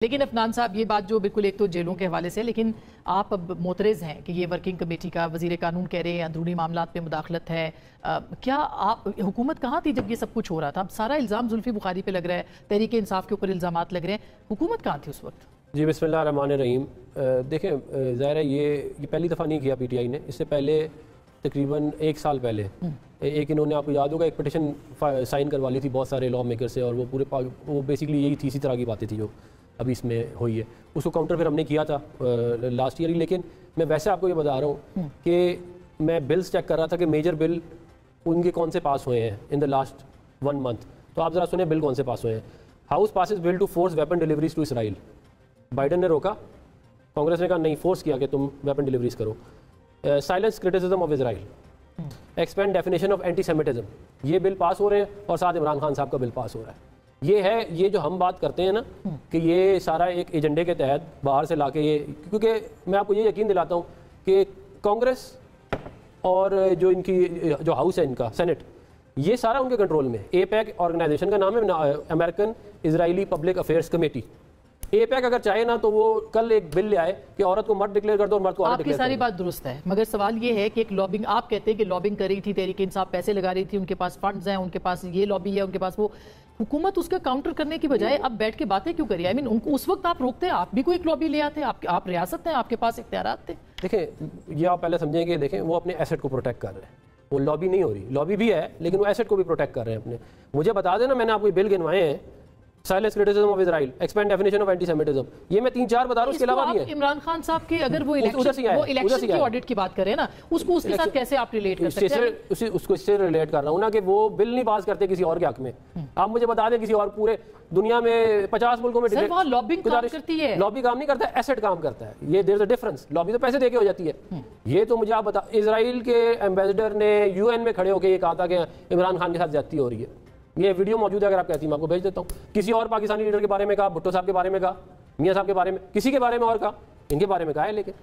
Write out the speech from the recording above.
लेकिन अफनान साहब, ये बात जो बिल्कुल एक तो जेलों के हवाले से, लेकिन आप अब मोतरज़ हैं कि ये वर्किंग कमेटी का वज़ीर कानून कह रहे हैं अंदरूनी मामलात पे मुदाखलत है। क्या आप हुकूमत कहाँ थी जब ये सब कुछ हो रहा था? अब सारा इल्ज़ाम जुल्फ़ी बुखारी पे लग रहा है, तहरीक इंसाफ के ऊपर इल्ज़ामात लग रहे हैं, हुकूमत कहाँ थी उस वक्त? जी बिस्मिल्लाह रहमान रहीम। देखें, ज़ाहिर है ये पहली दफ़ा नहीं किया पीटीआई ने। इससे पहले तकरीबन 1 साल पहले एक इन्होंने, आपको याद होगा, एक पिटिशन साइन करवा ली थी बहुत सारे लॉ मेकर से, और वो बेसिकली यही थी, इसी तरह की बातें थी जो अभी इसमें हुई है। उसको काउंटर फिर हमने किया था लास्ट ईयर ही। लेकिन मैं वैसे आपको ये बता रहा हूँ कि मैं बिल्स चेक कर रहा था कि मेजर बिल उनके कौन से पास हुए हैं इन द लास्ट 1 मंथ। तो आप ज़रा सुने बिल कौन से पास हुए हैं। House passes bill to force weapon deliveries to Israel. Biden ने रोका, कांग्रेस ने कहा नहीं, फोर्स किया कि तुम वेपन डिलीवरीज करो। Silence criticism of Israel, expand definition of anti Semitism. ये बिल पास हो रहे हैं और साथ इमरान खान साहब का बिल पास हो रहा है। ये जो हम बात करते हैं ना कि ये सारा एक एजेंडे के तहत बाहर से लाके ये, क्योंकि मैं आपको ये यकीन दिलाता हूँ कि कांग्रेस और जो इनकी जो हाउस है इनका सेनेट, ये सारा उनके कंट्रोल में। एपैक ऑर्गेनाइजेशन का नाम है, American Israeli public affairs committee. APAC अगर चाहे ना तो वो कल एक बिल ले आए कि औरत को मर्द डिक्लेयर कर दो और मर्द को औरत डिक्लेयर कर दो। आपकी सारी बात दुरुस्त है, मगर सवाल ये है कि एक लॉबिंग, आप कहते हैं कि लॉबिंग कर रही थी, तहरीक इंसाफ पैसे लगा रही थी, उनके पास फंड्स हैं, उनके पास ये लॉबी है, उनके पास वो। हुकूमत उसका काउंटर करने की बजाय अब बैठ के बातें क्यों करिए? आई मीन उनको उस वक्त आप रोकते, आप भी कोई एक लॉबी ले आते, आप रियासत हैं, आपके पास इख्तियारात थे। देखें, ये आप पहले समझें कि देखें वो अपने एसेट को प्रोटेक्ट कर रहे हैं। वो लॉबी नहीं हो रही, लॉबी भी है लेकिन वो एसेट को भी प्रोटेक्ट कर रहे हैं अपने। मुझे बता देना, मैंने आपको बिल गिनवाए हैं। Silence criticism of Israel, expand definition of anti Semitism, ये मैं 3-4 बता रहा हूं, उसके अलावा भी है। इमरान खान साहब के अगर वो इलेक्शन की ऑडिट की बात करें ना, उसको उसके साथ कैसे आप रिलेट कर सकते हैं? उसको इससे रिलेट कर रहा हूं ना कि वो बिल नहीं पास करते किसी और के हक में। आप मुझे बता दें किसी और पूरे दुनिया में 50 मुल्कों में लॉबिंग काम करती है। लॉबी काम नहीं करता, एसेट काम करता है। ये there is a difference. Lobby तो पैसे देके हो जाती है। ये तो मुझे आप बता, इजराइल के एम्बेसडर ने यूएन में खड़े होकर ये कहा था कि इमरान खान के साथ ज्यादती हो रही है। ये वीडियो मौजूद है, अगर आप कहती हैं मैं आपको भेज देता हूँ। किसी और पाकिस्तानी लीडर के बारे में कहा, भुट्टो साहब के बारे में कहा, मियां साहब के बारे में, किसी के बारे में और कहा, इनके बारे में कहा है लेकिन